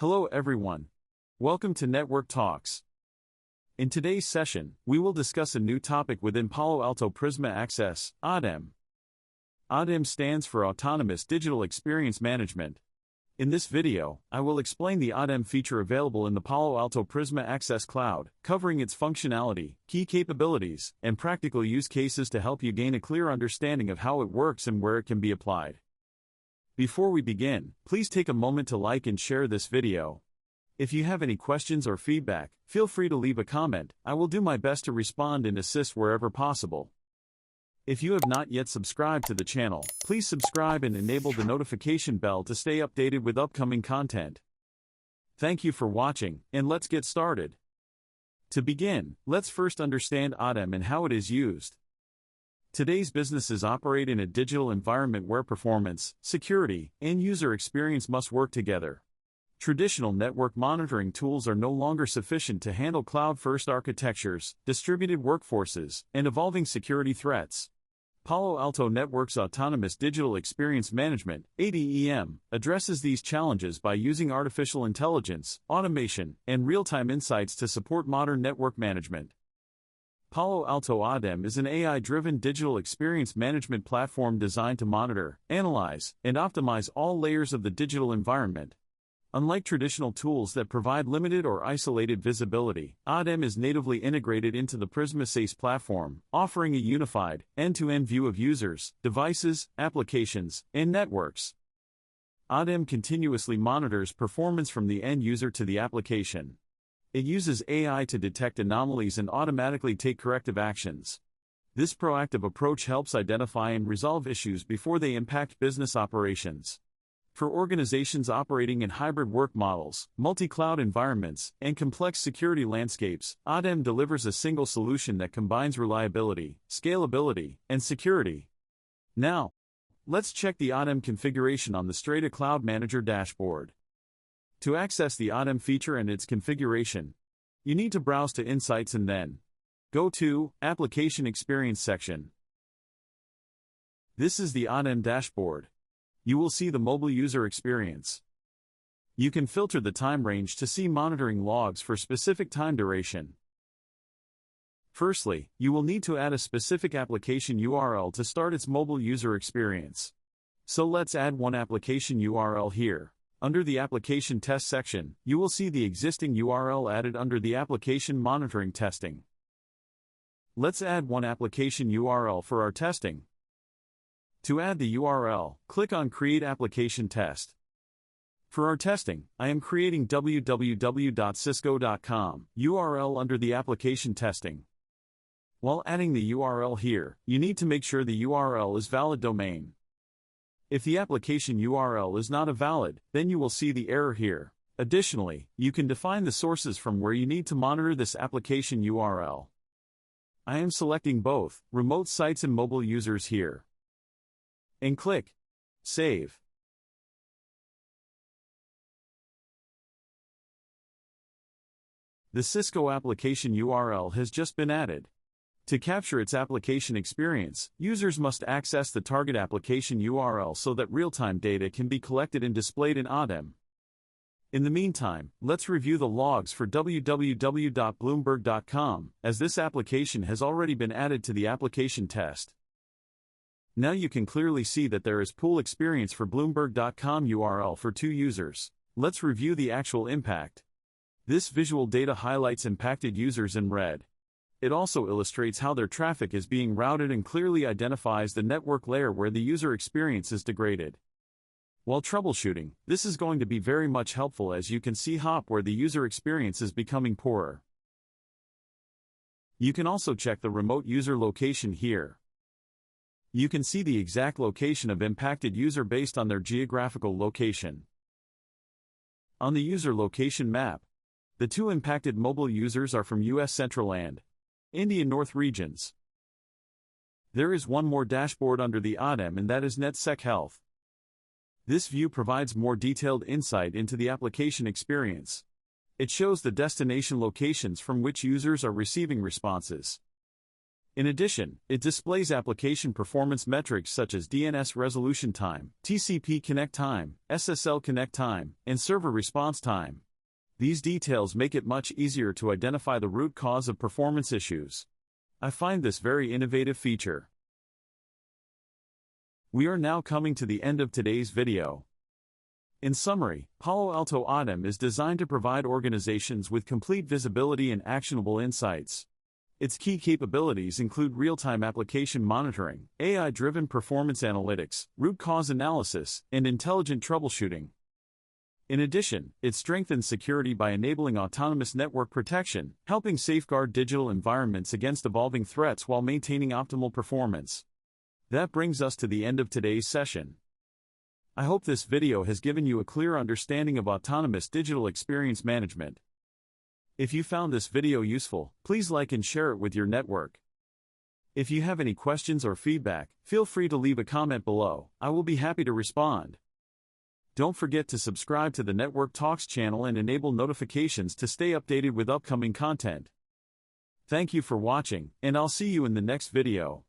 Hello everyone. Welcome to Network Talks. In today's session, we will discuss a new topic within Palo Alto Prisma Access, ADEM. ADEM stands for Autonomous Digital Experience Management. In this video, I will explain the ADEM feature available in the Palo Alto Prisma Access Cloud, covering its functionality, key capabilities, and practical use cases to help you gain a clear understanding of how it works and where it can be applied. Before we begin, please take a moment to like and share this video. If you have any questions or feedback, feel free to leave a comment. I will do my best to respond and assist wherever possible. If you have not yet subscribed to the channel, please subscribe and enable the notification bell to stay updated with upcoming content. Thank you for watching, and let's get started. To begin, let's first understand ADEM and how it is used. Today's businesses operate in a digital environment where performance, security, and user experience must work together. Traditional network monitoring tools are no longer sufficient to handle cloud-first architectures, distributed workforces, and evolving security threats. Palo Alto Networks' Autonomous Digital Experience Management, ADEM, addresses these challenges by using artificial intelligence, automation, and real-time insights to support modern network management. Palo Alto ADEM is an AI-driven digital experience management platform designed to monitor, analyze, and optimize all layers of the digital environment. Unlike traditional tools that provide limited or isolated visibility, ADEM is natively integrated into the Prisma Access platform, offering a unified, end-to-end view of users, devices, applications, and networks. ADEM continuously monitors performance from the end user to the application. It uses AI to detect anomalies and automatically take corrective actions. This proactive approach helps identify and resolve issues before they impact business operations. For organizations operating in hybrid work models, multi-cloud environments, and complex security landscapes, ADEM delivers a single solution that combines reliability, scalability, and security. Now, let's check the ADEM configuration on the Strata Cloud Manager dashboard. To access the ADEM feature and its configuration, you need to browse to Insights and then go to Application Experience section. This is the ADEM dashboard. You will see the mobile user experience. You can filter the time range to see monitoring logs for specific time duration. Firstly, you will need to add a specific application URL to start its mobile user experience. So let's add one application URL here. Under the Application Test section, you will see the existing URL added under the Application Monitoring Testing. Let's add one application URL for our testing. To add the URL, click on Create Application Test. For our testing, I am creating www.cisco.com URL under the Application Testing. While adding the URL here, you need to make sure the URL is valid domain. If the application URL is not a valid, then you will see the error here. Additionally, you can define the sources from where you need to monitor this application URL. I am selecting both remote sites and mobile users here. And click Save. The Cisco application URL has just been added. To capture its application experience, users must access the target application URL so that real-time data can be collected and displayed in ADEM. In the meantime, let's review the logs for www.bloomberg.com, as this application has already been added to the application test. Now you can clearly see that there is pool experience for Bloomberg.com URL for 2 users. Let's review the actual impact. This visual data highlights impacted users in red. It also illustrates how their traffic is being routed and clearly identifies the network layer where the user experience is degraded. While troubleshooting, this is going to be very much helpful as you can see hop where the user experience is becoming poorer. You can also check the remote user location here. You can see the exact location of impacted user based on their geographical location. On the user location map, the 2 impacted mobile users are from US Central and Indian North regions. There is one more dashboard under the ADEM and that is NetSec Health. This view provides more detailed insight into the application experience. It shows the destination locations from which users are receiving responses. In addition, it displays application performance metrics such as DNS resolution time, TCP connect time, SSL connect time, and server response time. These details make it much easier to identify the root cause of performance issues. I find this very innovative feature. We are now coming to the end of today's video. In summary, Palo Alto ADEM is designed to provide organizations with complete visibility and actionable insights. Its key capabilities include real-time application monitoring, AI-driven performance analytics, root cause analysis, and intelligent troubleshooting. In addition, it strengthens security by enabling autonomous network protection, helping safeguard digital environments against evolving threats while maintaining optimal performance. That brings us to the end of today's session. I hope this video has given you a clear understanding of autonomous digital experience management. If you found this video useful, please like and share it with your network. If you have any questions or feedback, feel free to leave a comment below. I will be happy to respond. Don't forget to subscribe to the Network Talks channel and enable notifications to stay updated with upcoming content. Thank you for watching, and I'll see you in the next video.